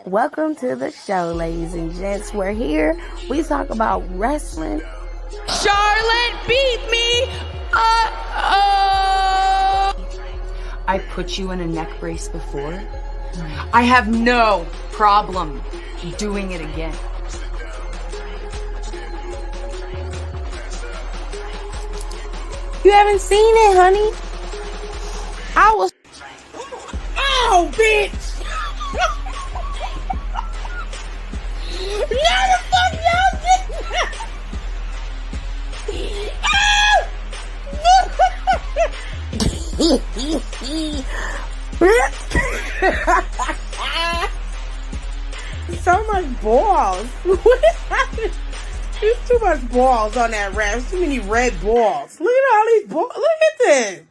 Welcome to the show, ladies and gents. We're here. We talk about wrestling. Charlotte beat me. I put you in a neck brace before. I have no problem doing it again. You haven't seen it, honey. I was. Oh, bitch! No, the fuck y'all did that! So much balls. What is happening? There's too much balls on that ref. Too many red balls. Look at all these balls. Look at this.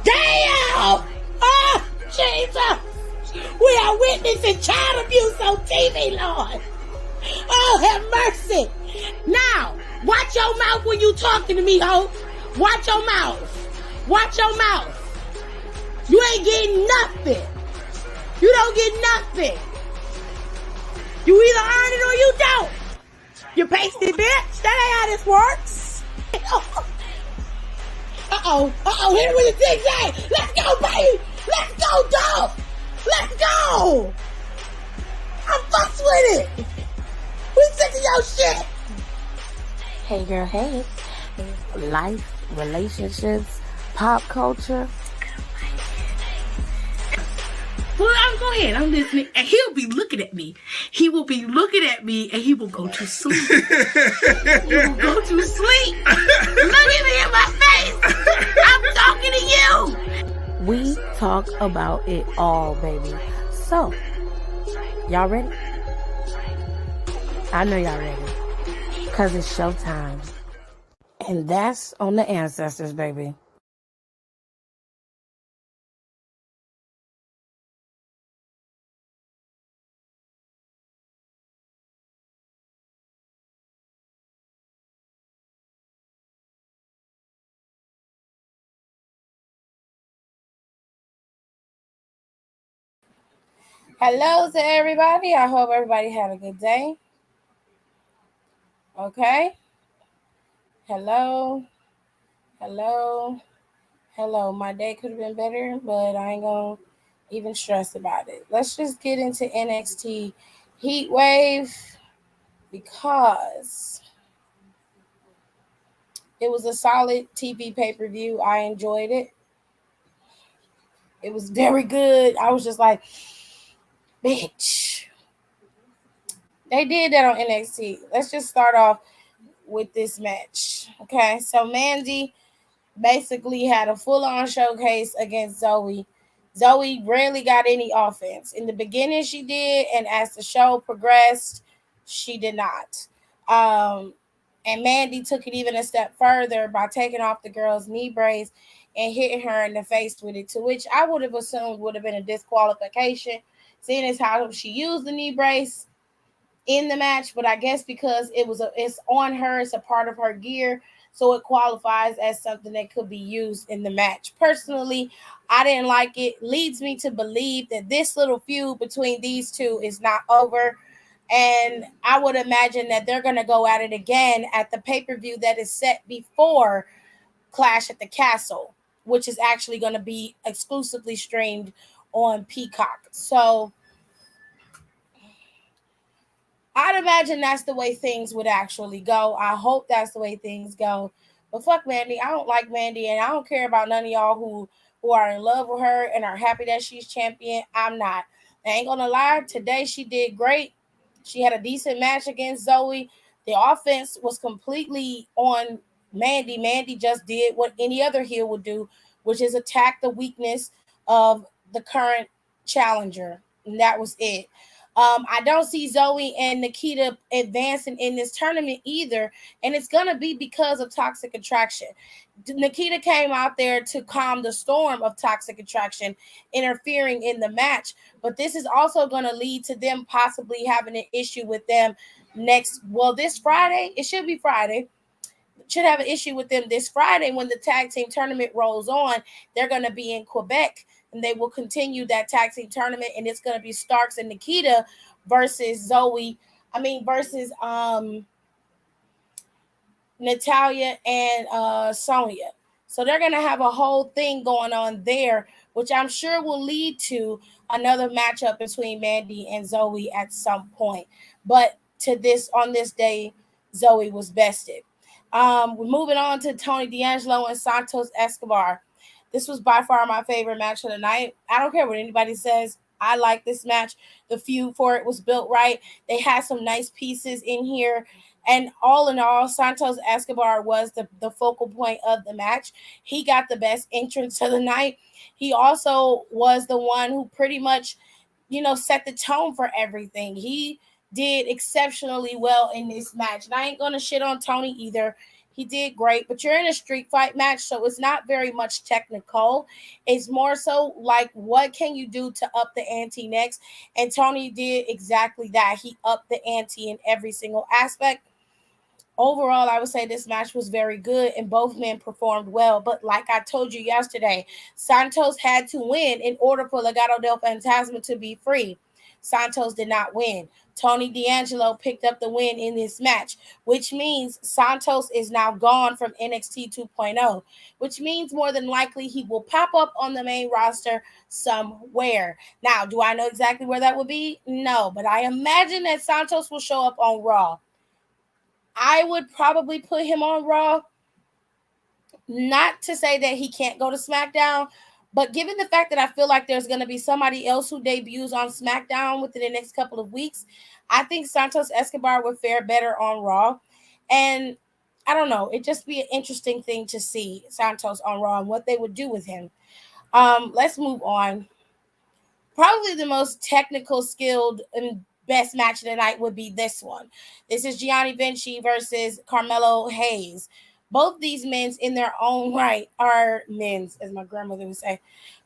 Damn! Oh, Jesus! We are witnessing child abuse on TV, Lord. Oh, have mercy. Now, watch your mouth when you talking to me, ho. Watch your mouth. Watch your mouth. You ain't getting nothing. You don't get nothing. You either earn it or you don't. You pasty bitch. That ain't how this works. Uh-oh, hit it with a zigzag. Let's go, baby. Let's go, dog. Let's go. I'm fucks with it. We sick of your shit. Hey, girl, hey. Life, relationships, pop culture. Well, go ahead. I'm listening. And he'll be looking at me. He will be looking at me and he will go to sleep. He will go to sleep. Look at me in my face. I'm talking to you. We talk about it all, baby. So, y'all ready? I know y'all ready. Because it's showtime. And that's on the ancestors, baby. Hello to everybody. I hope everybody had a good day. Okay. Hello. My day could have been better, but I ain't gonna even stress about it. Let's just get into NXT Heatwave because it was a solid TV pay-per-view. I enjoyed it. It was very good. I was just like, bitch. They did that on NXT. Let's just start off with this match. Okay, so Mandy basically had a full-on showcase against Zoe. Zoe rarely got any offense. In the beginning, she did, and as the show progressed, she did not. And Mandy took it even a step further by taking off the girl's knee brace and hitting her in the face with it, to which I would have assumed would have been a disqualification, seeing as how she used the knee brace in the match. But I guess because it's on her, it's a part of her gear, so it qualifies as something that could be used in the match. Personally, I didn't like it. Leads me to believe that this little feud between these two is not over. And I would imagine that they're going to go at it again at the pay-per-view that is set before Clash at the Castle, which is actually going to be exclusively streamed on Peacock. So I'd imagine that's the way things would actually go. I hope that's the way things go. But fuck Mandy. I don't like Mandy, and I don't care about none of y'all who are in love with her and are happy that she's champion. I'm not. I ain't gonna lie. Today she did great. She had a decent match against Zoe. The offense was completely on Mandy. Mandy just did what any other heel would do, which is attack the weakness of the current challenger. And that was it. I don't see Zoe and Nikita advancing in this tournament either, and it's going to be because of Toxic Attraction. Nikita came out there to calm the storm of Toxic Attraction, interfering in the match, but this is also going to lead to them possibly having an issue with them this Friday. It should be Friday. Should have an issue with them this Friday when the tag team tournament rolls on. They're going to be in Quebec and they will continue that tag team tournament, and it's going to be Starks and Nikita versus Natalia and Sonya. So they're gonna have a whole thing going on there, which I'm sure will lead to another matchup between Mandy and Zoe at some point. But to this on this day, Zoe was bested. We're moving on to Tony D'Angelo and Santos Escobar. This was by far my favorite match of the night. I don't care what anybody says. I like this match. The feud for it was built right. They had some nice pieces in here. And all in all, Santos Escobar was the focal point of the match. He got the best entrance of the night. He also was the one who pretty much, set the tone for everything. He did exceptionally well in this match. And I ain't going to shit on Tony either. He did great, but you're in a street fight match, so it's not very much technical. It's more so like, what can you do to up the ante next? And Tony did exactly that. He upped the ante in every single aspect. Overall, I would say this match was very good and both men performed well. But like I told you yesterday, Santos had to win in order for Legado del Fantasma to be free. Santos did not win. Tony D'Angelo picked up the win in this match, which means Santos is now gone from NXT 2.0, which means more than likely he will pop up on the main roster somewhere. Now, do I know exactly where that will be? No, but I imagine that Santos will show up on Raw. I would probably put him on Raw. Not to say that he can't go to SmackDown, but given the fact that I feel like there's going to be somebody else who debuts on SmackDown within the next couple of weeks, I think Santos Escobar would fare better on Raw. And I don't know, it'd just be an interesting thing to see Santos on Raw and what they would do with him. Let's move on. Probably the most technical, skilled, and best match of the night would be this one. This is Gianni Vinci versus Carmelo Hayes. Both these men in their own right are men's, as my grandmother would say.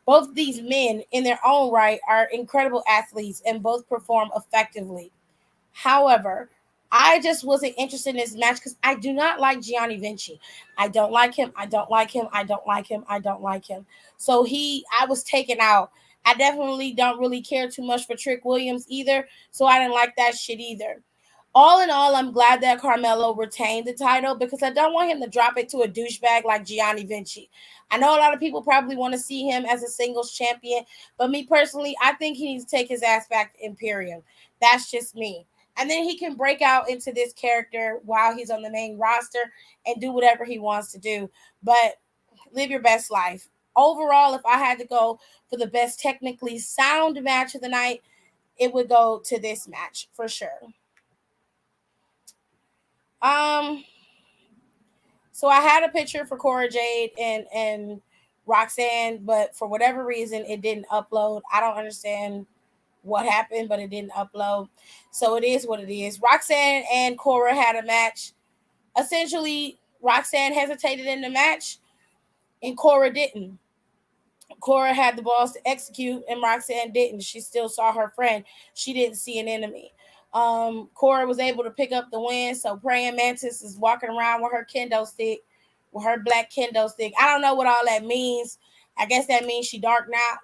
Both these men in their own right are incredible athletes and both perform effectively. However, I just wasn't interested in this match because I do not like Gianni Vinci. I don't like him. I don't like him. I don't like him. I don't like him. So I was taken out. I definitely don't really care too much for Trick Williams either. So I didn't like that shit either. All in all, I'm glad that Carmelo retained the title because I don't want him to drop it to a douchebag like Gianni Vinci. I know a lot of people probably want to see him as a singles champion, but me personally, I think he needs to take his ass back to Imperium. That's just me. And then he can break out into this character while he's on the main roster and do whatever he wants to do. But live your best life. Overall, if I had to go for the best technically sound match of the night, it would go to this match for sure. So I had a picture for Cora Jade and Roxanne, but for whatever reason, it didn't upload. I don't understand what happened, but it didn't upload. So it is what it is. Roxanne and Cora had a match. Essentially, Roxanne hesitated in the match, and Cora didn't. Cora had the balls to execute, and Roxanne didn't. She still saw her friend. She didn't see an enemy. Cora was able to pick up the win. So Praying Mantis is walking around with her kendo stick, with her black kendo stick. I don't know what all that means. I guess that means she dark now.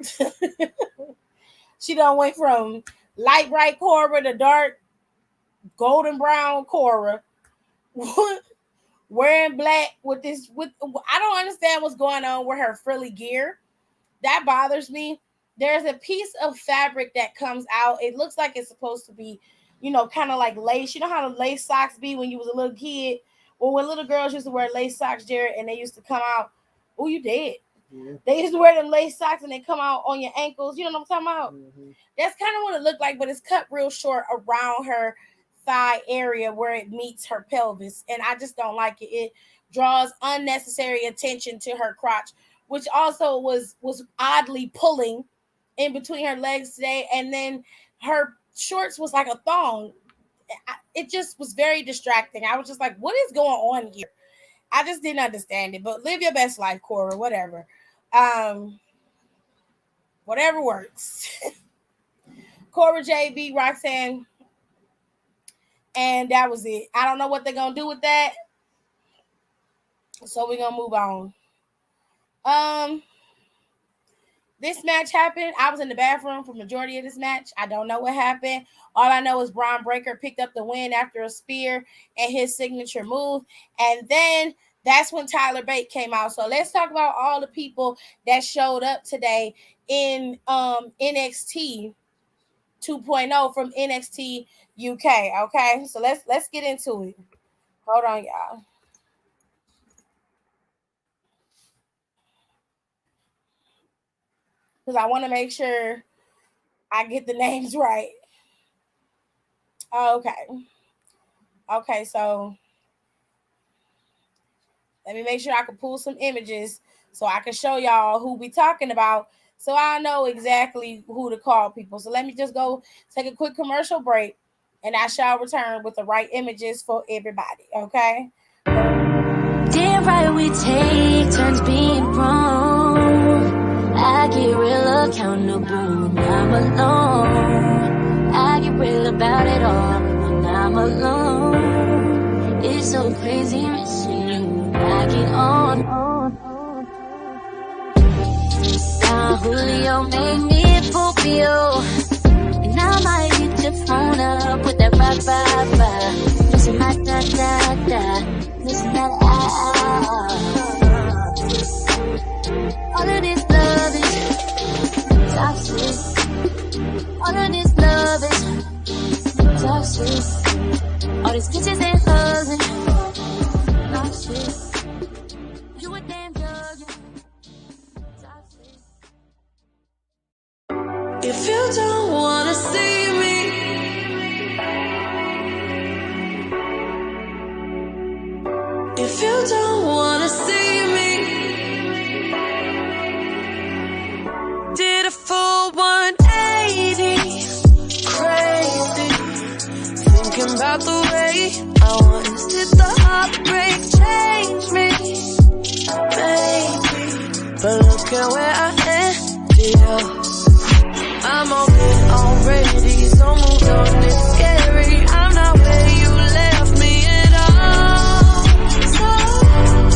She done went from light bright Cora to dark golden brown Cora. Wearing black with I don't understand what's going on with her frilly gear. That bothers me. There's a piece of fabric that comes out. It looks like it's supposed to be, kind of like lace. You know how the lace socks be when you was a little kid? Well, when little girls used to wear lace socks, Jared, and they used to come out. Oh, you did. Yeah. They used to wear them lace socks and they come out on your ankles. You know what I'm talking about? Mm-hmm. That's kind of what it looked like, but it's cut real short around her thigh area where it meets her pelvis. And I just don't like it. It draws unnecessary attention to her crotch, which also was oddly pulling in between her legs today. And then her shorts was like a thong. It just was very distracting. I was just like, what is going on here? I just didn't understand it. But live your best life, Cora, whatever. Whatever works. Cora J beat Roxanne. And that was it. I don't know what they're going to do with that. So we're going to move on. this match happened. I was in the bathroom for majority of this match. I don't know what happened. All I know is Braun Breaker picked up the win after a spear and his signature move. And then that's when Tyler Bate came out. So let's talk about all the people that showed up today in NXT 2.0 from NXT UK. Okay, so let's get into it. Hold on, y'all. Because I want to make sure I get the names right. Okay. Okay, so let me make sure I can pull some images so I can show y'all who we talking about so I know exactly who to call people. So let me just go take a quick commercial break and I shall return with the right images for everybody, okay? Damn right we take turns being wrong. I get real accountable when I'm alone. I get real about it all when I'm alone. It's so crazy missing you when I get on. Now Julio made me a Popio, and I might hit your phone up with that bye. Listen, my da. Listen, that all of this love is toxic. All of this love is toxic. All these bitches and hugs and toxic. You a damn drug. Toxic. If you don't wanna see me, if you don't wanna see me, did a full 180, crazy, thinking about the way I once did the heartbreak change me, baby, but look at where I ended up. I'm okay already, so moved on, it's scary, I'm not where you left me at all. So,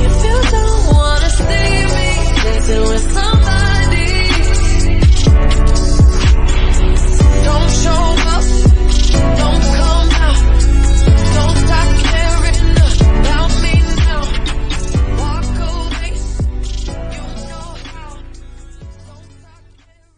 if you don't wanna see me dancing with somebody, don't show up, don't come out, don't stop caring about me now, walk away, you know how, don't stop caring.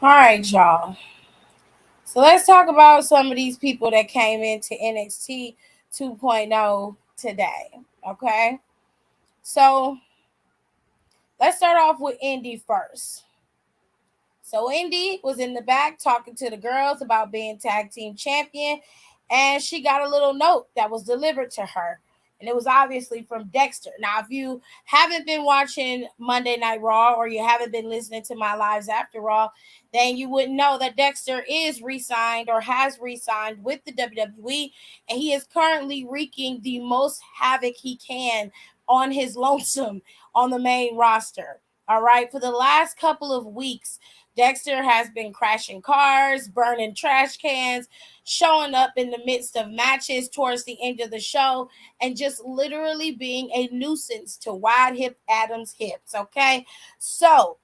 All right, y'all. So let's talk about some of these people that came into NXT 2.0 today. Okay. So let's start off with Indy first. So Indy was in the back talking to the girls about being tag team champion, and she got a little note that was delivered to her. And it was obviously from Dexter. Now, if you haven't been watching Monday Night Raw or you haven't been listening to my lives after Raw, then you wouldn't know that Dexter is re-signed or has re-signed with the WWE, and he is currently wreaking the most havoc he can on his lonesome on the main roster. All right, for the last couple of weeks, Dexter has been crashing cars, burning trash cans, showing up in the midst of matches towards the end of the show, and just literally being a nuisance to Wide Hip Adams' hips. Okay, so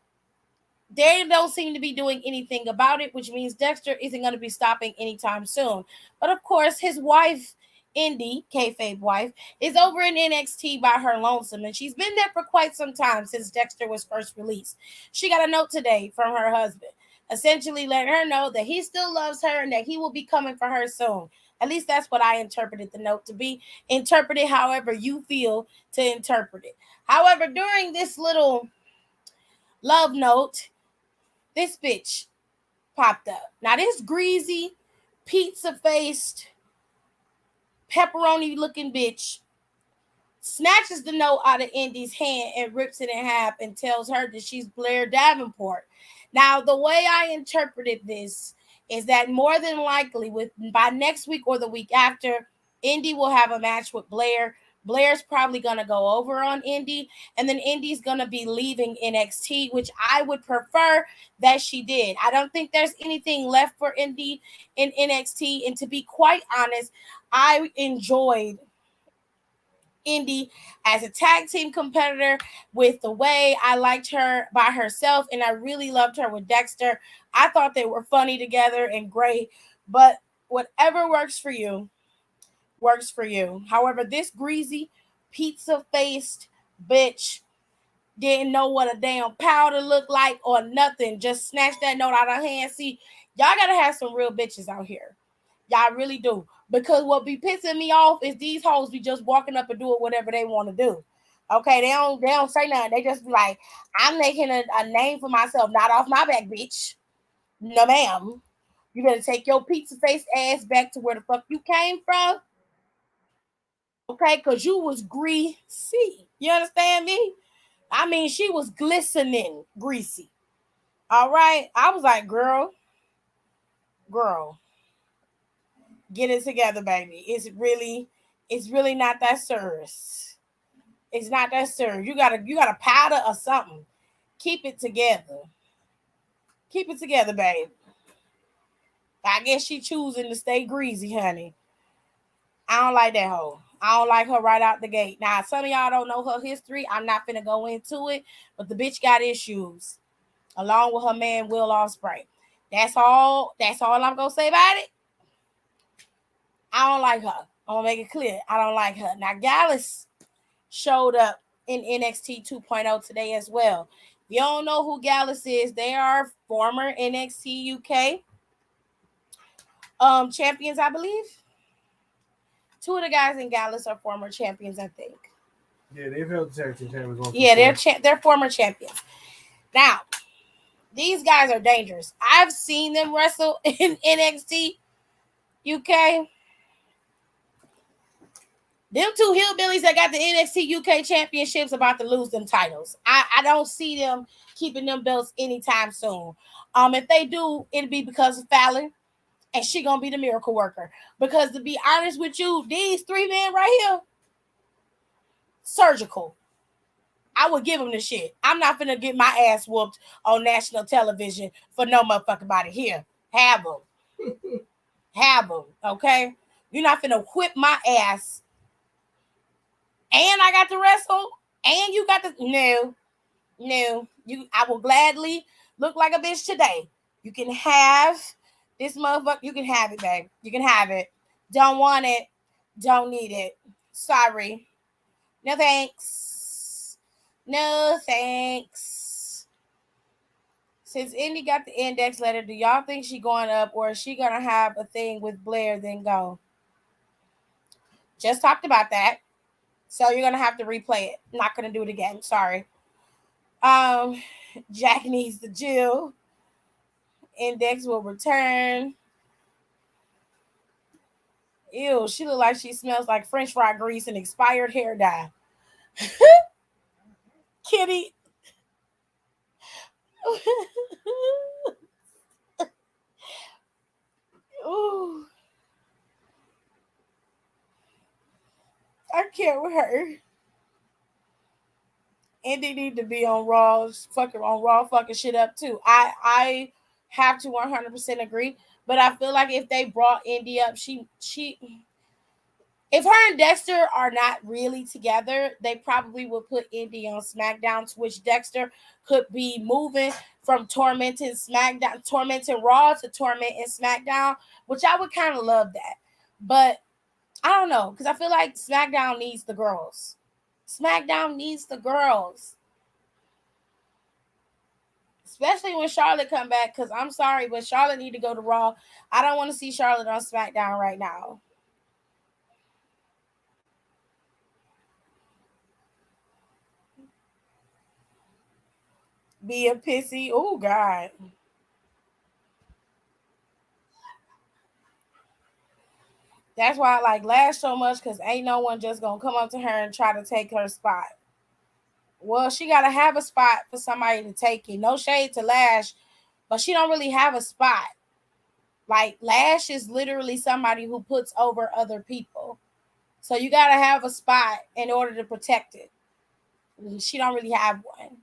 they don't seem to be doing anything about it, which means Dexter isn't going to be stopping anytime soon. But of course, his wife Indy, kayfabe wife, is over in NXT by her lonesome, and she's been there for quite some time since Dexter was first released. She got a note today from her husband, essentially letting her know that he still loves her and that he will be coming for her soon. At least that's what I interpreted the note to be. Interpret it however you feel to interpret it. However, during this little love note, this bitch popped up. Now, this greasy, pizza faced, pepperoni looking bitch snatches the note out of Indy's hand and rips it in half and tells her that she's Blair Davenport. Now, the way I interpreted this is that more than likely, by next week or the week after, Indy will have a match with Blair. Blair's probably going to go over on Indy, and then Indy's going to be leaving NXT, which I would prefer that she did. I don't think there's anything left for Indy in NXT, and to be quite honest, I enjoyed Indy as a tag team competitor with the way I liked her by herself, and I really loved her with Dexter. I thought they were funny together and great, but whatever works for you, works for you. However, this greasy, pizza-faced bitch didn't know what a damn powder looked like or nothing. Just snatched that note out of her hand. See, y'all gotta have some real bitches out here. Y'all really do. Because what be pissing me off is these hoes be just walking up and doing whatever they want to do. Okay, they don't say nothing. They just be like, I'm making a name for myself, not off my back, bitch. No, ma'am. You better take your pizza face ass back to where the fuck you came from. Okay, because you was greasy. You understand me? I mean, she was glistening greasy. All right. I was like, girl, get it together, baby. It's really not that serious. It's not that serious. You gotta powder or something. Keep it together. Keep it together, babe. I guess she choosing to stay greasy, honey. I don't like that hoe. I don't like her right out the gate. Now, some of y'all don't know her history. I'm not finna go into it, but the bitch got issues, along with her man Will Ospreay. That's all I'm gonna say about it. I don't like her. I'm gonna make it clear. I don't like her. Now, Gallus showed up in NXT 2.0 today as well. If you don't know who Gallus is, they are former NXT UK champions, I believe. Two of the guys in Gallus are former champions, I think. Yeah, they've held the tag team champions. Yeah, they're former champions. Now, these guys are dangerous. I've seen them wrestle in NXT UK. Them two hillbillies that got the NXT UK championships about to lose them titles. I don't see them keeping them belts anytime soon. If they do, it'll be because of Fallon, and she gonna be the miracle worker. Because to be honest with you, these three men right here, surgical. I would give them the shit. I'm not finna get my ass whooped on national television for no motherfucking body. Here, have them. Have them, okay? You're not finna whip my ass. And I got to wrestle. And you got to... No. I will gladly look like a bitch today. You can have this motherfucker. You can have it, babe. You can have it. Don't want it. Don't need it. Sorry. No thanks. No thanks. Since Indy got the index letter, do y'all think she going up, or is she going to have a thing with Blair then go? Just talked about that. So you're going to have to replay it. Not going to do it again. Sorry. Jack needs the Jill. Index will return. Ew, she look like she smells like French fry grease and expired hair dye. Kitty. Ooh. I can't with her. Indy need to be on Raw fucking shit up too. I have to 100% agree, but I feel like if they brought Indy up, she if her and Dexter are not really together, they probably would put Indy on SmackDown, to which Dexter could be moving from tormenting Raw to tormenting SmackDown, which I would kind of love that. But I don't know, because I feel like SmackDown needs the girls. SmackDown needs the girls. Especially when Charlotte come back, because I'm sorry, but Charlotte need to go to Raw. I don't want to see Charlotte on SmackDown right now. Be a pissy. Oh, God. That's why I like Lash so much, because ain't no one just going to come up to her and try to take her spot. Well, she got to have a spot for somebody to take it. No shade to Lash, but she don't really have a spot. Like, Lash is literally somebody who puts over other people. So you got to have a spot in order to protect it. She don't really have one.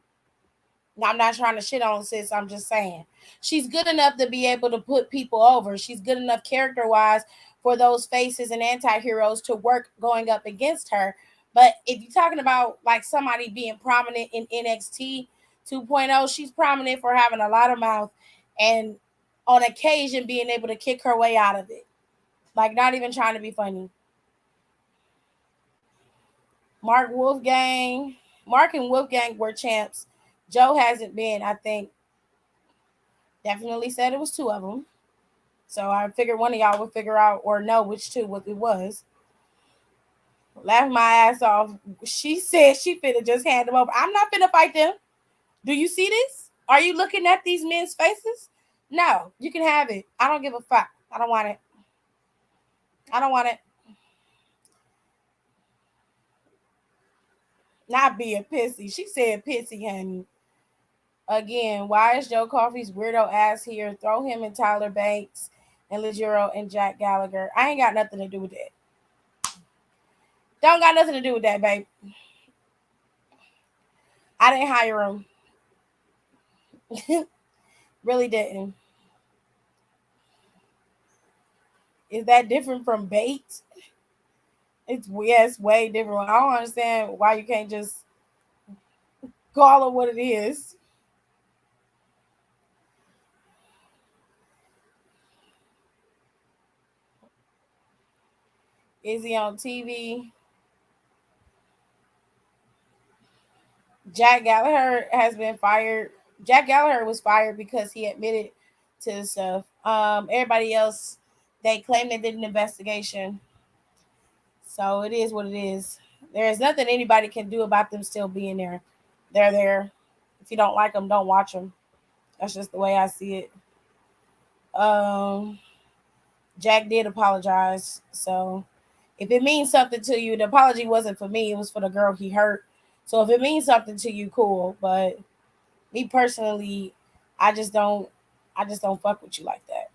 Now, I'm not trying to shit on sis. I'm just saying she's good enough to be able to put people over. She's good enough character wise for those faces and anti-heroes to work going up against her. But if you're talking about like somebody being prominent in NXT 2.0, she's prominent for having a lot of mouth and on occasion being able to kick her way out of it. Like, not even trying to be funny. Mark Wolfgang. Mark and Wolfgang were champs. Joe hasn't been, I think. Definitely said it was two of them. So I figured one of y'all would figure out or know which two it was. Laughed my ass off. She said she finna just hand them over. I'm not finna fight them. Do you see this? Are you looking at these men's faces? No, you can have it. I don't give a fuck. I don't want it. I don't want it. Not be a pissy. She said pissy, honey. Again, why is Joe Coffey's weirdo ass here? Throw him and Tyler Banks and Legero and Jack Gallagher. I ain't got nothing to do with that. Don't got nothing to do with that, babe. I didn't hire him. Really didn't. Is that different from bait? It's way different. I don't understand why you can't just call it what it is. Is he on TV? Jack Gallagher has been fired. Jack Gallagher was fired because he admitted to the stuff. Everybody else, they claim they did an investigation. So it is what it is. There is nothing anybody can do about them still being there. They're there. If you don't like them, don't watch them. That's just the way I see it. Jack did apologize. So if it means something to you, the apology wasn't for me. It was for the girl he hurt. So if it means something to you, cool. But me personally, I just don't fuck with you like that.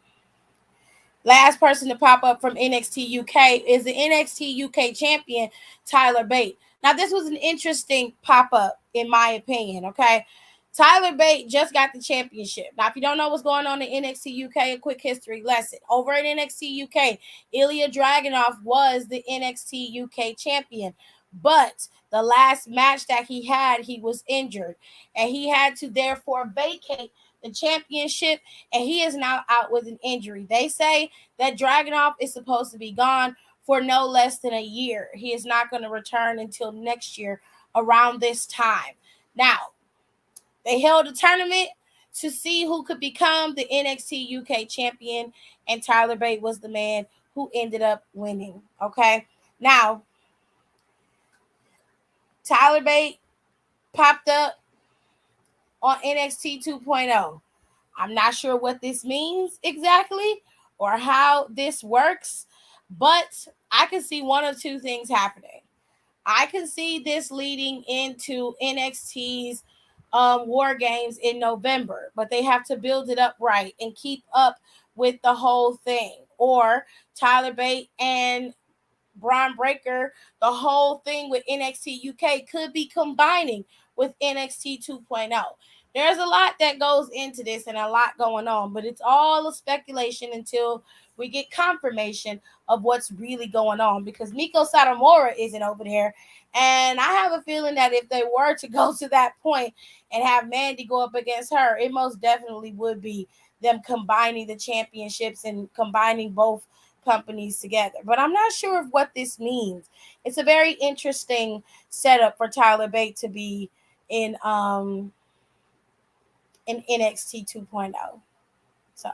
Last person to pop up from NXT UK is the NXT UK champion, Tyler Bate. Now, this was an interesting pop up, in my opinion, okay? Tyler Bate just got the championship. Now, if you don't know what's going on in NXT UK, a quick history lesson. Over at NXT UK, Ilya Dragunov was the NXT UK champion. But the last match that he had, he was injured. And he had to therefore vacate the championship. And he is now out with an injury. They say that Dragunov is supposed to be gone for no less than a year. He is not going to return until next year around this time. Now, they held a tournament to see who could become the NXT UK champion, and Tyler Bate was the man who ended up winning. Okay, now Tyler Bate popped up on NXT 2.0. I'm not sure what this means exactly or how this works, but I can see one or two things happening. I can see this leading into NXT's War Games in November, but they have to build it up right and keep up with the whole thing. Or Tyler Bate and Braun Breaker, the whole thing with NXT UK could be combining with NXT 2.0. There's a lot that goes into this and a lot going on, but it's all a speculation until we get confirmation of what's really going on, because Miko Satomura isn't over there. And I have a feeling that if they were to go to that point and have Mandy go up against her, it most definitely would be them combining the championships and combining both companies together. But I'm not sure of what this means. It's a very interesting setup for Tyler Bate to be in NXT 2.0. So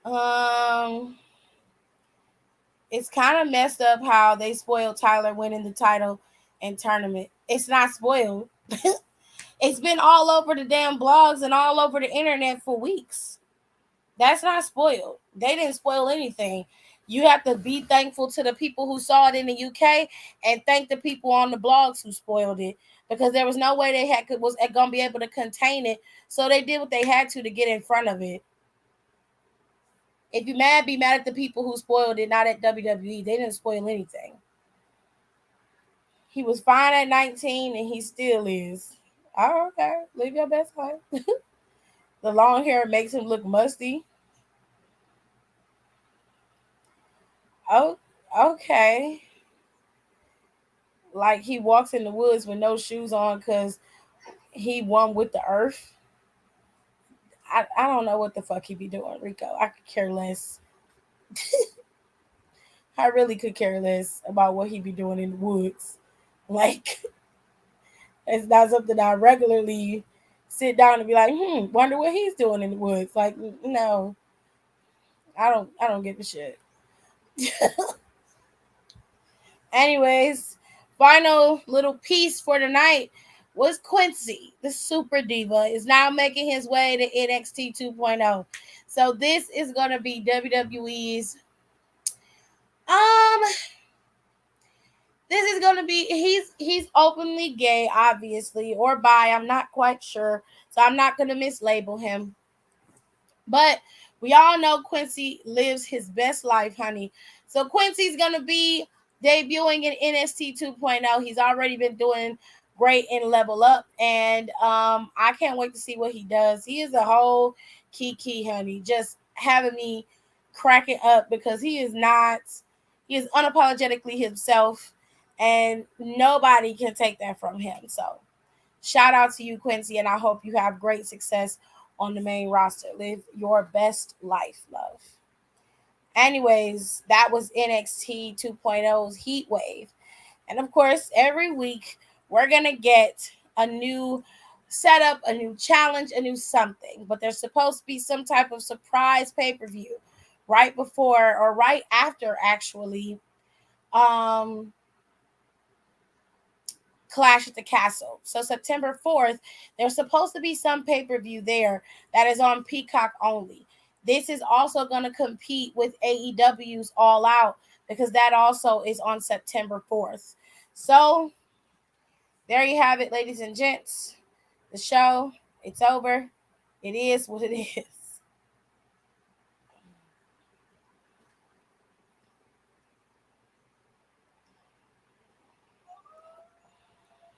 um it's kind of messed up how they spoiled Tyler winning the title and tournament. It's not spoiled. It's been all over the damn blogs and all over the internet for weeks. That's not spoiled. They didn't spoil anything. You have to be thankful to the people who saw it in the UK and thank the people on the blogs who spoiled it, because there was no way they was gonna be able to contain it. So they did what they had to get in front of it. If you're mad, be mad at the people who spoiled it, not at WWE. They didn't spoil anything. He was fine at 19 and he still is. Oh, okay. Live your best life. The long hair makes him look musty. Oh, okay. Like he walks in the woods with no shoes on because he won with the earth. I don't know what the fuck he be doing, Rico. I could care less. I really could care less about what he be doing in the woods. Like, it's not something I regularly sit down and be like, wonder what he's doing in the woods. Like, no, I don't give a shit. Anyways, final little piece for tonight was Quincy, the super diva, is now making his way to NXT 2.0. So this is gonna be WWE's this is gonna be he's openly gay, obviously, or bi. I'm not quite sure, so I'm not gonna mislabel him. But we all know Quincy lives his best life, honey. So Quincy's gonna be debuting in NXT 2.0. He's already been doing great in Level Up, and I can't wait to see what he does. He is a whole key, honey, just having me cracking up because he is unapologetically himself, and nobody can take that from him. So shout out to you, Quincy, and I hope you have great success on the main roster. Live your best life, love. Anyways, that was NXT 2.0's Heatwave. And of course, every week we're going to get a new setup, a new challenge, a new something. But there's supposed to be some type of surprise pay-per-view right before or right after, actually, Clash at the Castle. So September 4th, there's supposed to be some pay-per-view there that is on Peacock only. This is also going to compete with AEW's All Out because that also is on September 4th. So there you have it, ladies and gents. The show, it's over. It is what it is.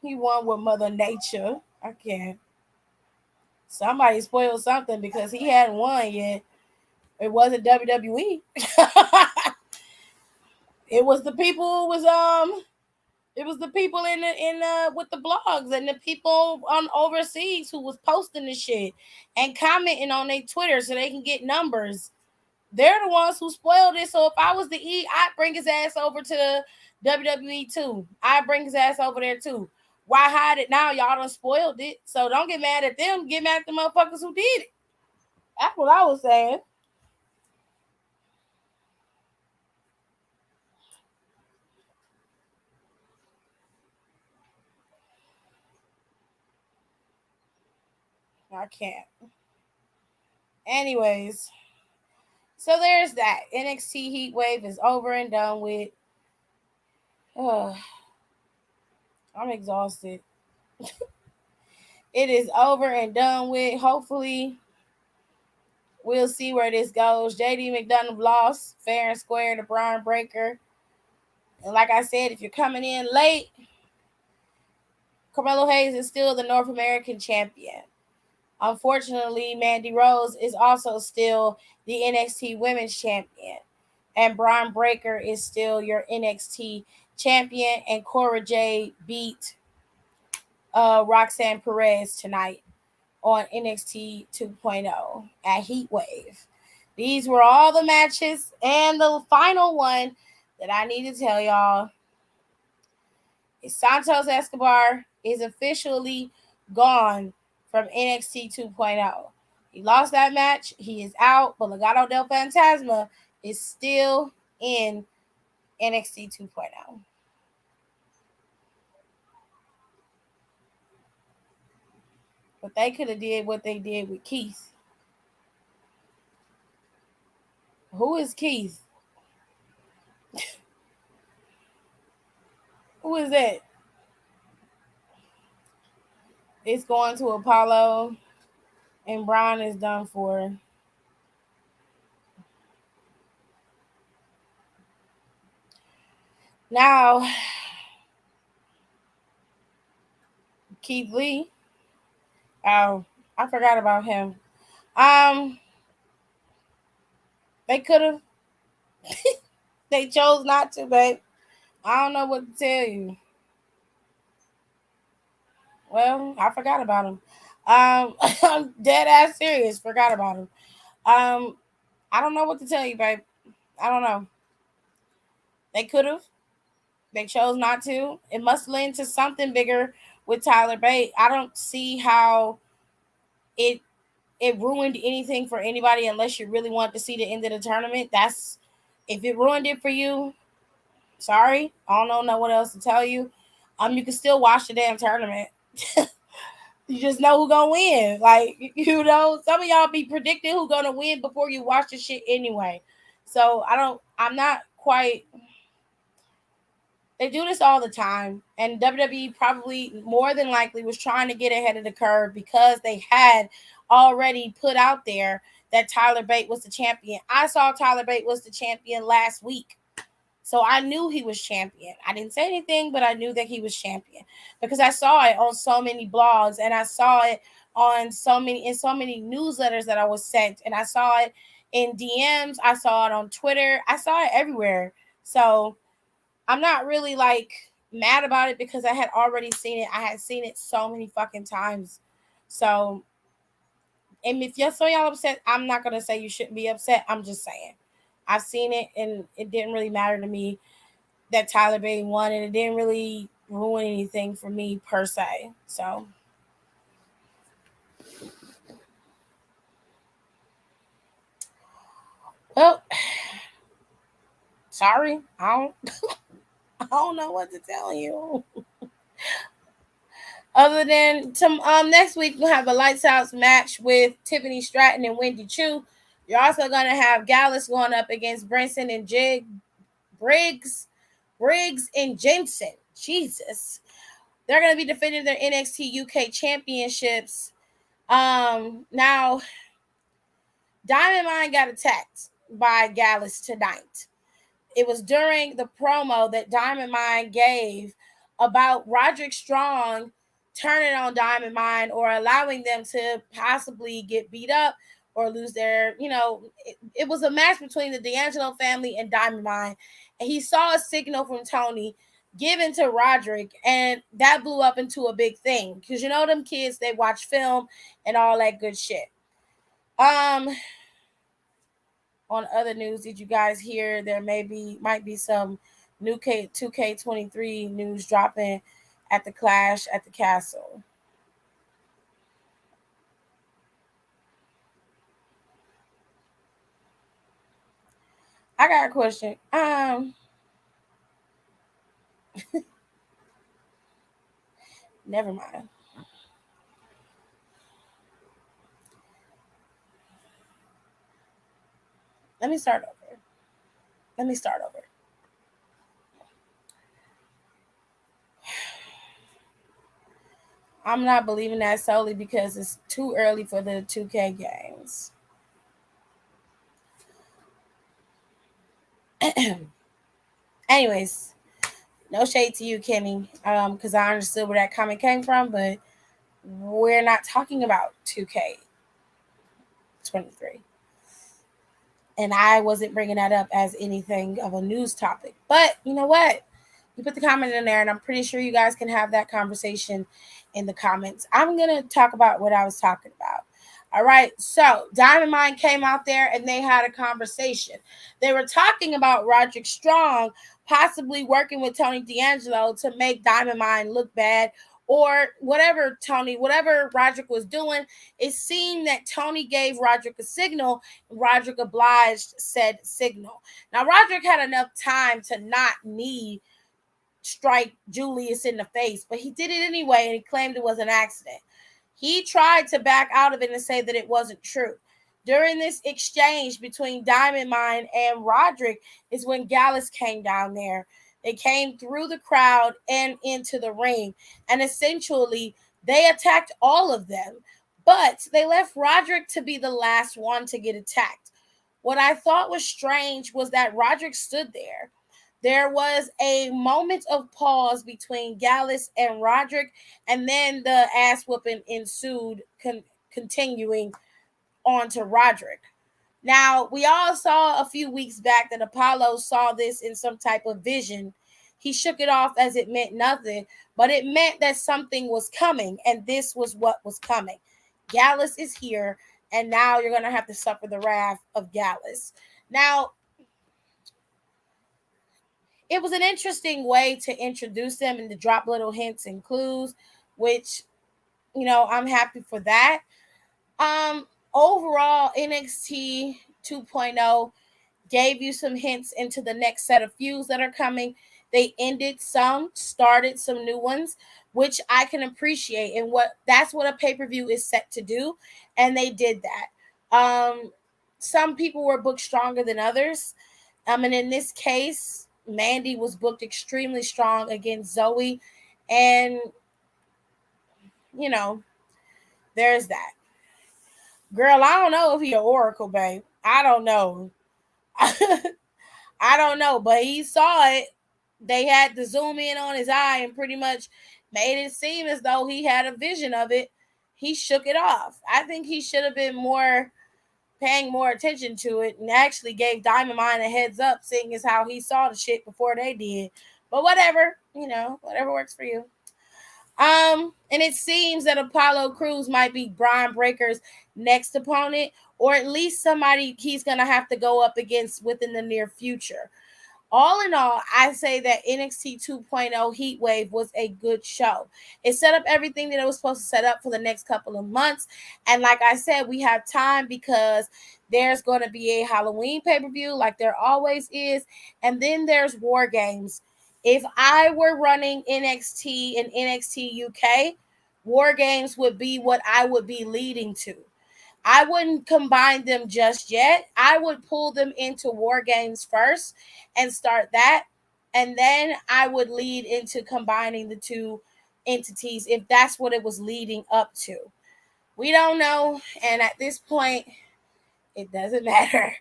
He won with Mother Nature. I can't. Somebody spoiled something because he hadn't won yet. It wasn't WWE. It was the people who was it was the people in with the blogs and the people on overseas who was posting the shit and commenting on their Twitter so they can get numbers. They're the ones who spoiled it. So if I was the I'd bring his ass over to WWE too. I'd bring his ass over there too. Why hide it now? Y'all done spoiled it. So don't get mad at them. Get mad at the motherfuckers who did it. That's what I was saying. I can't. Anyways, so there's that. NXT Heatwave is over and done with. I'm exhausted. It is over and done with. Hopefully, we'll see where this goes. JD McDonough lost fair and square to Brian Breaker. And like I said, if you're coming in late, Carmelo Hayes is still the North American champion. Unfortunately, Mandy Rose is also still the NXT Women's Champion. And Brian Breaker is still your NXT champion. And Cora Jade beat Roxanne Perez tonight. on NXT 2.0 at Heatwave. These were all the matches, and the final one that I need to tell y'all is Santos Escobar is officially gone from NXT 2.0. He lost that match. He is out, but Legado del Fantasma is still in NXT 2.0. But they could have did what they did with Keith. Who is Keith? Who is that? It's going to Apollo, and Brian is done for. Now, Keith Lee. Oh, I forgot about him. They could have. They chose not to, babe. I don't know what to tell you. Well, I forgot about him. I'm dead ass serious. Forgot about him. I don't know what to tell you, babe. I don't know. They could have. They chose not to. It must lead to something bigger with Tyler Bate. I don't see how it ruined anything for anybody unless you really want to see the end of the tournament. That's if it ruined it for you. Sorry, I don't know what else to tell you. You can still watch the damn tournament. You just know who gonna win. Like, you know, some of y'all be predicting who gonna win before you watch the shit anyway. So I'm not quite. They do this all the time, and WWE probably more than likely was trying to get ahead of the curve because they had already put out there that Tyler Bate was the champion. I saw Tyler Bate was the champion last week. So I knew he was champion. I didn't say anything, but I knew that he was champion because I saw it on so many blogs, and I saw it on so many newsletters that I was sent, and I saw it in DMs. I saw it on Twitter. I saw it everywhere. So I'm not really like mad about it because I had already seen it. I had seen it so many fucking times. So, and if you're so y'all upset, I'm not gonna say you shouldn't be upset. I'm just saying I've seen it, and it didn't really matter to me that Tyler Bate won, and it didn't really ruin anything for me per se. So, well, sorry, I don't, I don't know what to tell you. Other than next week we'll have a lights out match with Tiffany Stratton and Wendy Chu. You're also gonna have Gallus going up against Brinson and Briggs and Jensen. Jesus, they're gonna be defending their NXT UK championships. Now Diamond Mine got attacked by Gallus tonight. It was during the promo that Diamond Mine gave about Roderick Strong turning on Diamond Mine or allowing them to possibly get beat up or lose their, it was a match between the D'Angelo family and Diamond Mine. And he saw a signal from Tony given to Roderick, and that blew up into a big thing. Because them kids, they watch film and all that good shit. On other news, did you guys hear there might be some new 2K23 news dropping at the Clash at the Castle? I got a question. Never mind. Let me start over. I'm not believing that solely because it's too early for the 2K games. Anyways, no shade to you, Kenny, because I understood where that comment came from, but we're not talking about 2K23. And I wasn't bringing that up as anything of a news topic. But you know what? You put the comment in there, and I'm pretty sure you guys can have that conversation in the comments. I'm going to talk about what I was talking about. All right, so Diamond Mine came out there and they had a conversation. They were talking about Roderick Strong possibly working with Tony D'Angelo to make Diamond Mine look bad, or whatever Roderick was doing. It seemed that Tony gave Roderick a signal, and Roderick obliged said signal. Now, Roderick had enough time to not need strike Julius in the face, but he did it anyway, and he claimed it was an accident. He tried to back out of it and say that it wasn't true. During this exchange between Diamond Mine and Roderick is when Gallus came down there. They came through the crowd and into the ring, and essentially they attacked all of them, but they left Roderick to be the last one to get attacked. What I thought was strange was that Roderick stood there. There was a moment of pause between Gallus and Roderick, and then the ass whooping ensued, continuing on to Roderick. Now, we all saw a few weeks back that Apollo saw this in some type of vision. He shook it off as it meant nothing, but it meant that something was coming, and this was what was coming. Gallus is here, and now you're going to have to suffer the wrath of Gallus. Now, it was an interesting way to introduce them and to drop little hints and clues, which, I'm happy for that. Overall, NXT 2.0 gave you some hints into the next set of feuds that are coming. They ended some, started some new ones, which I can appreciate, and that's what a pay-per-view is set to do, and they did that. Some people were booked stronger than others. And in this case, Mandy was booked extremely strong against Zoe, and there's that. Girl, I don't know if he an oracle, babe. I don't know. I don't know, but he saw it. They had to zoom in on his eye and pretty much made it seem as though he had a vision of it. He shook it off. I think he should have been paying more attention to it and actually gave Diamond Mine a heads up, seeing as how he saw the shit before they did. But whatever, whatever works for you. And it seems that Apollo Crews might be Brian Breaker's next opponent, or at least somebody he's going to have to go up against within the near future. All in all, I say that NXT 2.0 Heatwave was a good show. It set up everything that it was supposed to set up for the next couple of months. And like I said, we have time because there's going to be a Halloween pay-per-view like there always is. And then there's War Games. If I were running NXT and NXT UK, War Games would be what I would be leading to. I wouldn't combine them just yet. I would pull them into War Games first and start that. And then I would lead into combining the two entities if that's what it was leading up to. We don't know. And at this point, it doesn't matter.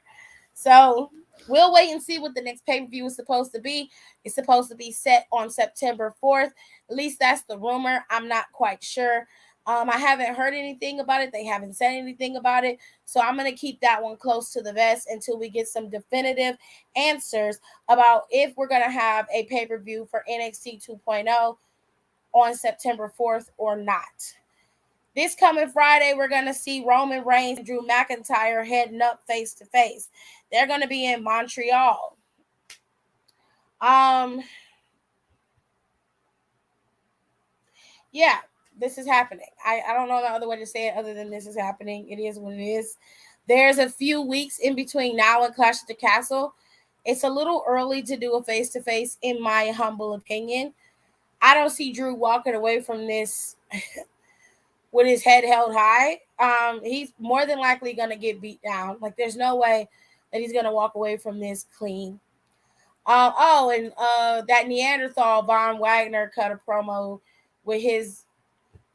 So we'll wait and see what the next pay-per-view is supposed to be. It's supposed to be set on September 4th. At least that's the rumor. I'm not quite sure. I haven't heard anything about it. They haven't said anything about it. So I'm going to keep that one close to the vest until we get some definitive answers about if we're going to have a pay-per-view for NXT 2.0 on September 4th or not. This coming Friday, we're going to see Roman Reigns and Drew McIntyre heading up face-to-face. They're going to be in Montreal. Yeah, this is happening. I don't know the other way to say it other than this is happening. It is what it is. There's a few weeks in between now and Clash at the Castle. It's a little early to do a face-to-face, in my humble opinion. I don't see Drew walking away from this with his head held high. He's more than likely going to get beat down. Like, there's no way that he's going to walk away from this clean. That Neanderthal Von Wagner cut a promo with his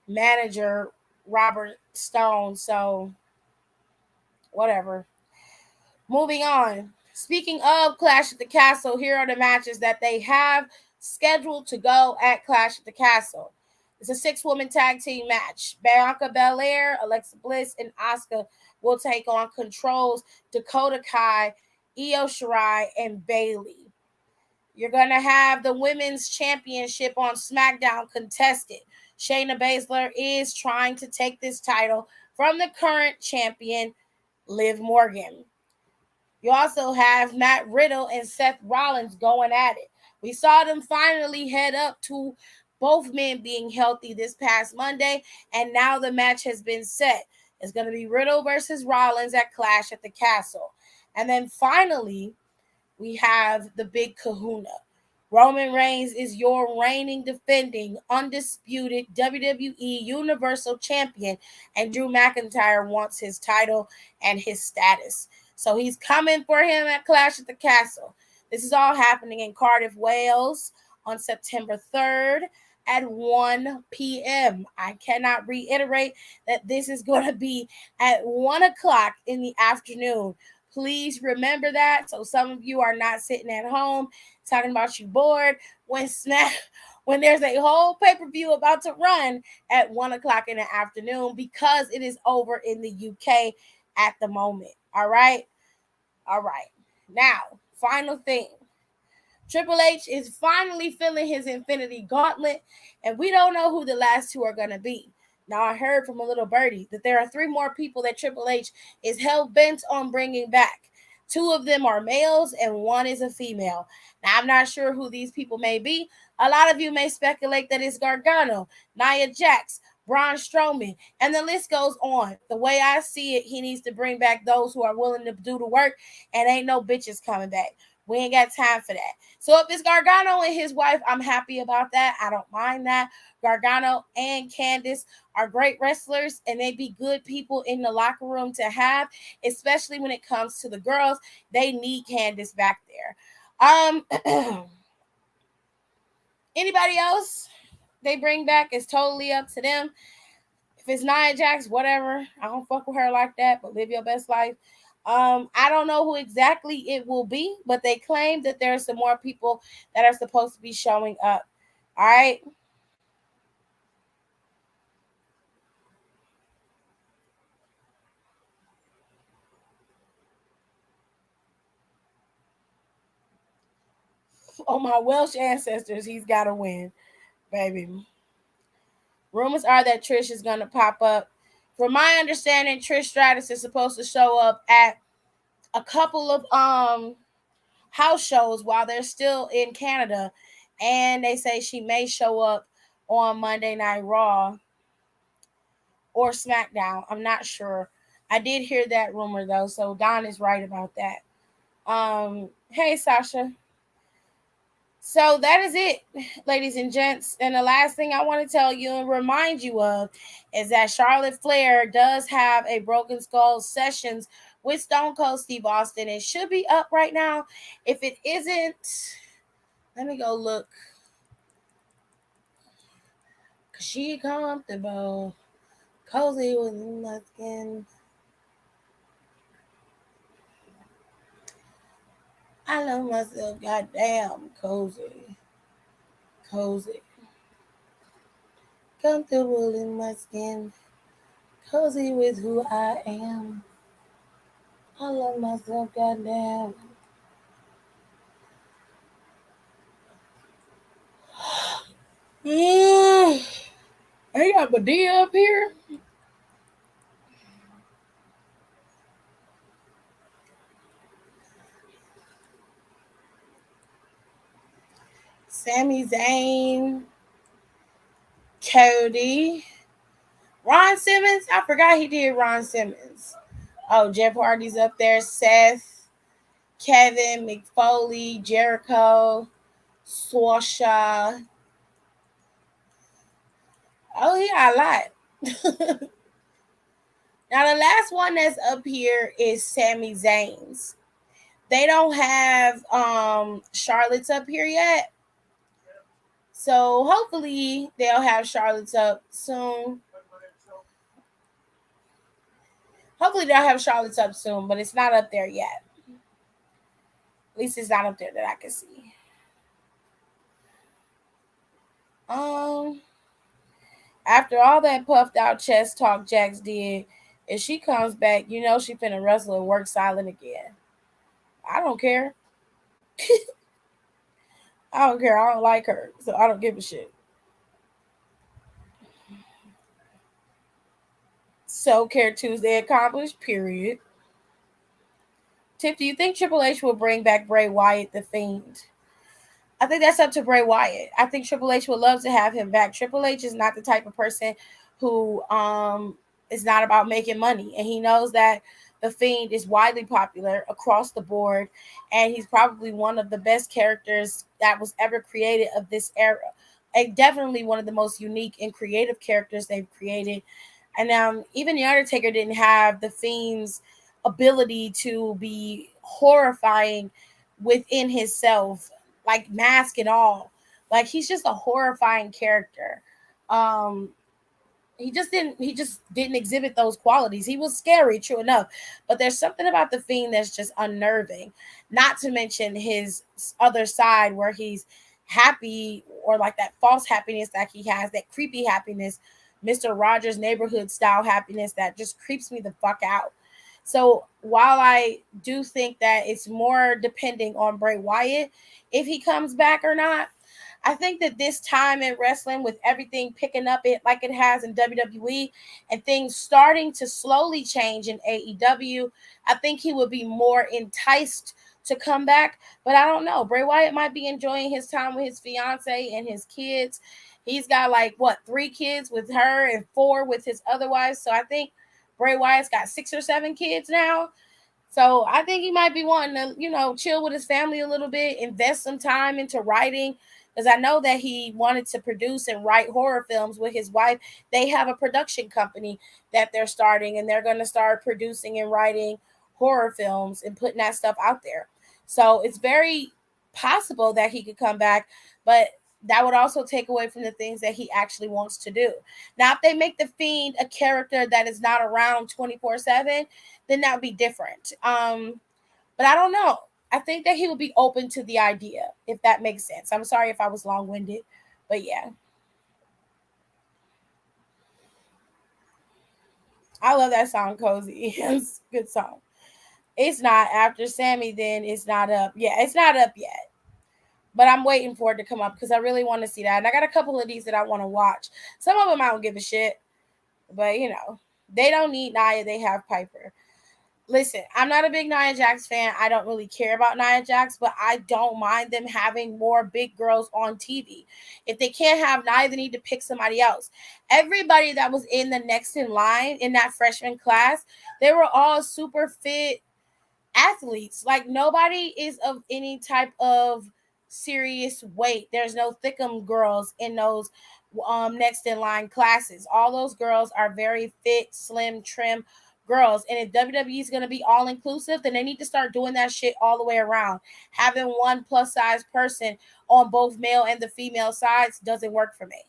manager, Robert Stone. So, whatever. Moving on. Speaking of Clash at the Castle, here are the matches that they have scheduled to go at Clash at the Castle. It's a 6-woman tag team match. Bianca Belair, Alexa Bliss, and Asuka will take on Control's Dakota Kai, Io Shirai, and Bayley. You're going to have the women's championship on SmackDown contested. Shayna Baszler is trying to take this title from the current champion, Liv Morgan. You also have Matt Riddle and Seth Rollins going at it. We saw them finally head up to both men being healthy this past Monday, and now the match has been set. It's going to be Riddle versus Rollins at Clash at the Castle. And then finally, we have the big kahuna. Roman Reigns is your reigning, defending, undisputed WWE Universal Champion, and Drew McIntyre wants his title and his status. So he's coming for him at Clash at the Castle. This is all happening in Cardiff, Wales on September 3rd at 1 p.m. I cannot reiterate that this is going to be at 1 o'clock in the afternoon. Please remember that, so some of you are not sitting at home talking about you bored when there's a whole pay-per-view about to run at 1 o'clock in the afternoon, because it is over in the UK at the moment. All right. Now, final thing. Triple H is finally filling his Infinity Gauntlet, and we don't know who the last two are going to be. Now, I heard from a little birdie that there are 3 more people that Triple H is hell-bent on bringing back. 2 of them are males, and 1 is a female. Now, I'm not sure who these people may be. A lot of you may speculate that it's Gargano, Nia Jax, Braun Strowman, and the list goes on. The way I see it, he needs to bring back those who are willing to do the work, and ain't no bitches coming back. We ain't got time for that. So if it's Gargano and his wife, I'm happy about that. I don't mind that. Gargano and Candice are great wrestlers, and they be good people in the locker room to have, especially when it comes to the girls. They need Candice back there. Anybody else they bring back is totally up to them. If it's Nia Jax, whatever. I don't fuck with her like that, but live your best life. I don't know who exactly it will be, but they claim that there are some more people that are supposed to be showing up. All right. Oh, my Welsh ancestors, he's got to win, baby. Rumors are that Trish is going to pop up. From my understanding, Trish Stratus is supposed to show up at a couple of house shows while they're still in Canada, and they say she may show up on Monday Night Raw or SmackDown. I'm not sure. I did hear that rumor though, so Don is right about that. Hey Sasha. So that is it, ladies and gents. And the last thing I want to tell you and remind you of is that Charlotte Flair does have a Broken Skull Sessions with Stone Cold Steve Austin. It should be up right now. If it isn't, let me go look. Cause she comfortable, cozy with my skin. I love myself, goddamn cozy. Comfortable in my skin, cozy with who I am. I love myself, goddamn. I got Medea up here. Sami Zayn, Cody, Ron Simmons. I forgot he did Ron Simmons. Oh, Jeff Hardy's up there. Seth, Kevin, McFoley, Jericho, Sasha. Oh, he got a lot. Now, the last one that's up here is Sami Zayn's. They don't have Charlotte's up here yet. So hopefully they'll have Charlotte's up soon. But it's not up there yet. At least it's not up there that I can see. After all that puffed out chest talk Jax did, if she comes back, you know she finna wrestle and work silent again. I don't care. I don't care. I don't like her, so I don't give a shit. So Care Tuesday accomplished. Period. Tip, do you think Triple H will bring back Bray Wyatt the Fiend? I think that's up to Bray Wyatt. I think Triple H would love to have him back. Triple H is not the type of person who is not about making money, and he knows that the Fiend is widely popular across the board, and he's probably one of the best characters that was ever created of this era. And definitely one of the most unique and creative characters they've created. And even the Undertaker didn't have the Fiend's ability to be horrifying within himself, like mask and all. Like he's just a horrifying character. Um, he just didn't exhibit those qualities. He was scary, true enough, but there's something about the Fiend that's just unnerving. Not to mention his other side where he's happy, or like that false happiness that he has, that creepy happiness, Mr. Rogers neighborhood style happiness that just creeps me the fuck out. So while I do think that it's more depending on Bray Wyatt if he comes back or not, I think that this time in wrestling, with everything picking up it like it has in WWE and things starting to slowly change in AEW, I think he would be more enticed to come back. But I don't know. Bray Wyatt might be enjoying his time with his fiance and his kids. He's got like what, 3 kids with her and 4 with his other wives. So I think Bray Wyatt's got 6 or 7 kids now. So I think he might be wanting to, chill with his family a little bit, invest some time into writing. Because I know that he wanted to produce and write horror films with his wife. They have a production company that they're starting, and they're going to start producing and writing horror films and putting that stuff out there. So it's very possible that he could come back, but that would also take away from the things that he actually wants to do. Now, if they make the Fiend a character that is not around 24/7, then that would be different. But I don't know. I think that he would be open to the idea, if that makes sense. I'm sorry if I was long winded, but yeah, I love that song, Cozy. It's a good song. It's not after Sammy, then it's not up. Yeah, it's not up yet, but I'm waiting for it to come up because I really want to see that. And I got a couple of these that I want to watch. Some of them I don't give a shit, but they don't need Nia, they have Piper. Listen, I'm not a big Nia Jax fan. I don't really care about Nia Jax, but I don't mind them having more big girls on TV. If they can't have Nia, they need to pick somebody else. Everybody that was in the next in line in that freshman class, they were all super fit athletes. Like nobody is of any type of serious weight. There's no thickum girls in those next in line classes. All those girls are very fit, slim, trim girls. And if WWE is going to be all inclusive, then they need to start doing that shit all the way around. Having one plus size person on both male and the female sides doesn't work for me.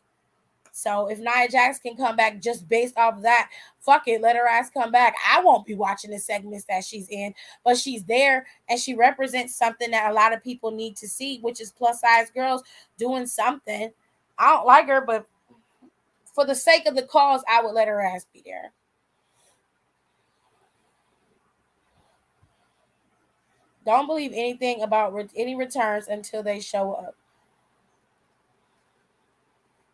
So if Nia Jax can come back just based off of that, fuck it, let her ass come back. I won't be watching the segments that she's in, but she's there and she represents something that a lot of people need to see, which is plus size girls doing something. I don't like her, but for the sake of the cause, I would let her ass be there. Don't believe anything about any returns until they show up.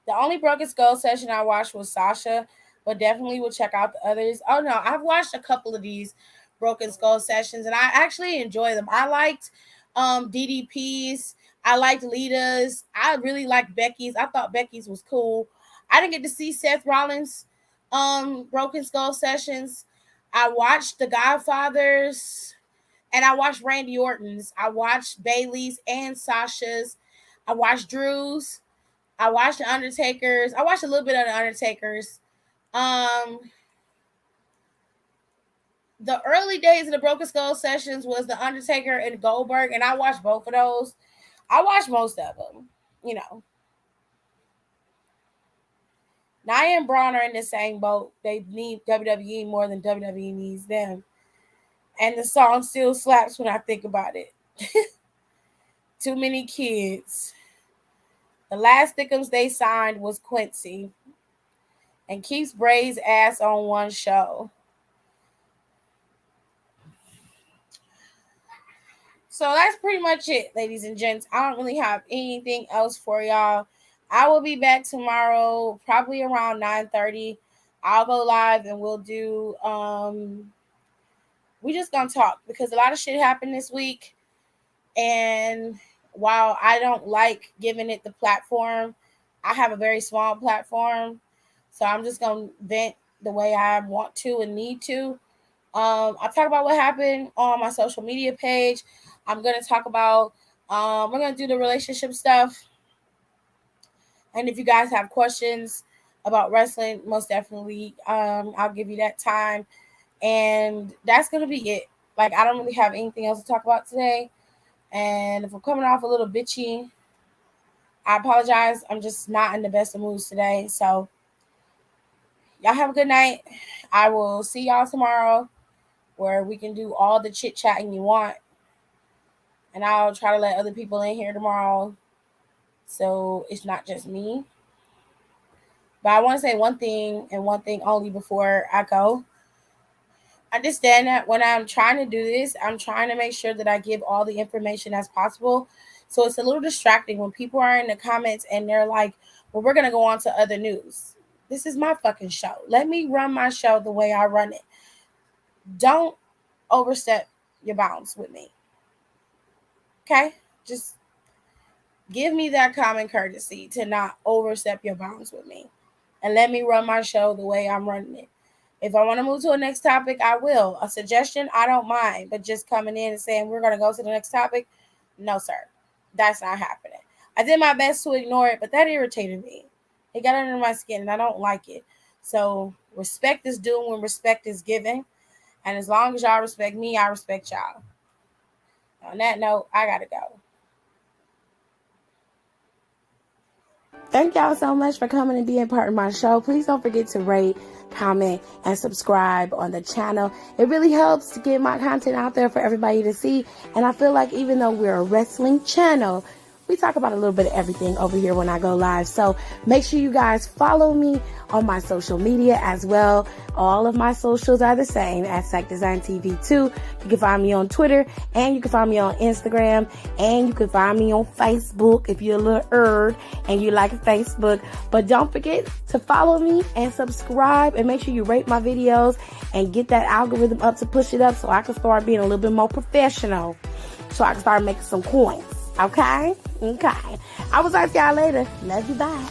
The only Broken Skull session I watched was Sasha, but definitely will check out the others. Oh no, I've watched a couple of these Broken Skull sessions and I actually enjoy them. I liked DDP's, I liked Lita's, I really liked Becky's. I thought Becky's was cool. I didn't get to see Seth Rollins Broken Skull sessions. I watched The Godfathers and I watched Randy Orton's. I watched Bailey's and Sasha's. I watched Drew's. I watched the Undertaker's. I watched a little bit of the Undertaker's. Um, the early days of the Broken Skull sessions was the Undertaker and Goldberg, and I watched both of those. I watched most of them. You know, Nia and Braun are in the same boat. They need WWE more than WWE needs them, and the song still slaps when I think about it. Too many kids. The last Thickums they signed was Quincy, and keeps Bray's ass on one show. So that's pretty much it, ladies and gents. I don't really have anything else for y'all. I will be back tomorrow, probably around 9:30. I'll go live and we'll do we just gonna talk because a lot of shit happened this week. And while I don't like giving it the platform, I have a very small platform. So I'm just gonna vent the way I want to and need to. I'll talk about what happened on my social media page. I'm gonna talk about we're gonna do the relationship stuff. And if you guys have questions about wrestling, most definitely I'll give you that time. And that's gonna be it. Like I don't really have anything else to talk about today. And if I'm coming off a little bitchy, I apologize. I'm just not in the best of moods today. So y'all have a good night. I will see y'all tomorrow where we can do all the chit chatting you want. And I'll try to let other people in here tomorrow so it's not just me. But I want to say one thing and one thing only before I go. Understand that when I'm trying to do this, I'm trying to make sure that I give all the information as possible. So it's a little distracting when people are in the comments and they're like, well, we're going to go on to other news. This is my fucking show. Let me run my show the way I run it. Don't overstep your bounds with me. Okay? Just give me that common courtesy to not overstep your bounds with me. And let me run my show the way I'm running it. If I want to move to a next topic, I will. A suggestion, I don't mind. But just coming in and saying we're going to go to the next topic, no, sir. That's not happening. I did my best to ignore it, but that irritated me. It got under my skin, and I don't like it. So respect is due when respect is given. And as long as y'all respect me, I respect y'all. On that note, I got to go. Thank y'all so much for coming and being part of my show. Please don't forget to rate, comment, and subscribe on the channel. It really helps to get my content out there for everybody to see. And I feel like even though we're a wrestling channel, we talk about a little bit of everything over here when I go live. So make sure you guys follow me on my social media as well. All of my socials are the same at Psych Design TV 2. You can find me on Twitter and you can find me on Instagram and you can find me on Facebook if you're a little nerd and you like Facebook. But don't forget to follow me and subscribe and make sure you rate my videos and get that algorithm up to push it up so I can start being a little bit more professional, so I can start making some coins. Okay? I will talk to y'all later. Love you. Bye.